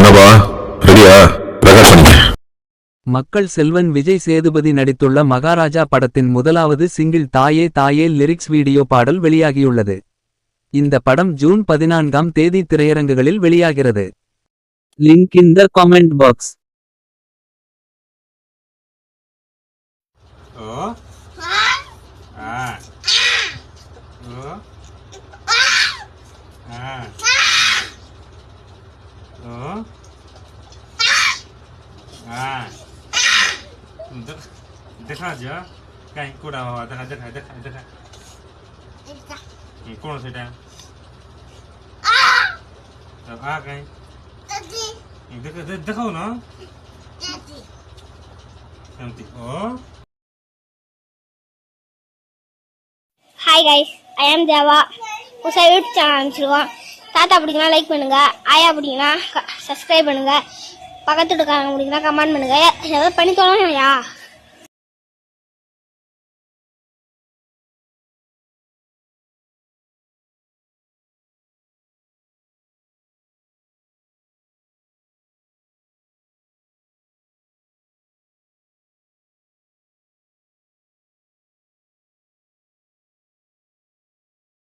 என்னப்பா ரெடியா? பிரகாஷ் பண்ணிக்க. மக்கள் செல்வன் விஜய் சேதுபதி நடித்துள்ள மகாராஜா படத்தின் முதலாவது சிங்கிள் தாயே தாயே லிரிக்ஸ் வீடியோ பாடல் வெளியாகியுள்ளது. இந்த படம் ஜூன் 14ஆம் தேதி திரையரங்குகளில் வெளியாகிறது. Link in the comment box. देखा जा कहीं कोड़ा हुआ देखा देखा देखा देखा कौन से टाइम अब आ कहीं देखा देखो ना ओ ஹாய் கைஸ், ஐ ஆம் தேவா. புதுசாக யூடியூப் சேனல் ஆரம்பிச்சிருக்கோம். தாத்தா பிடிக்குன்னா லைக் பண்ணுங்க, ஆயா பிடிக்குன்னா சப்ஸ்கிரைப் பண்ணுங்க, பக்கத்து வீட்டுக்காரங்க பிடிக்குன்னா கமெண்ட் பண்ணுங்க. ஏதாவது பண்ணி தோணும் யா.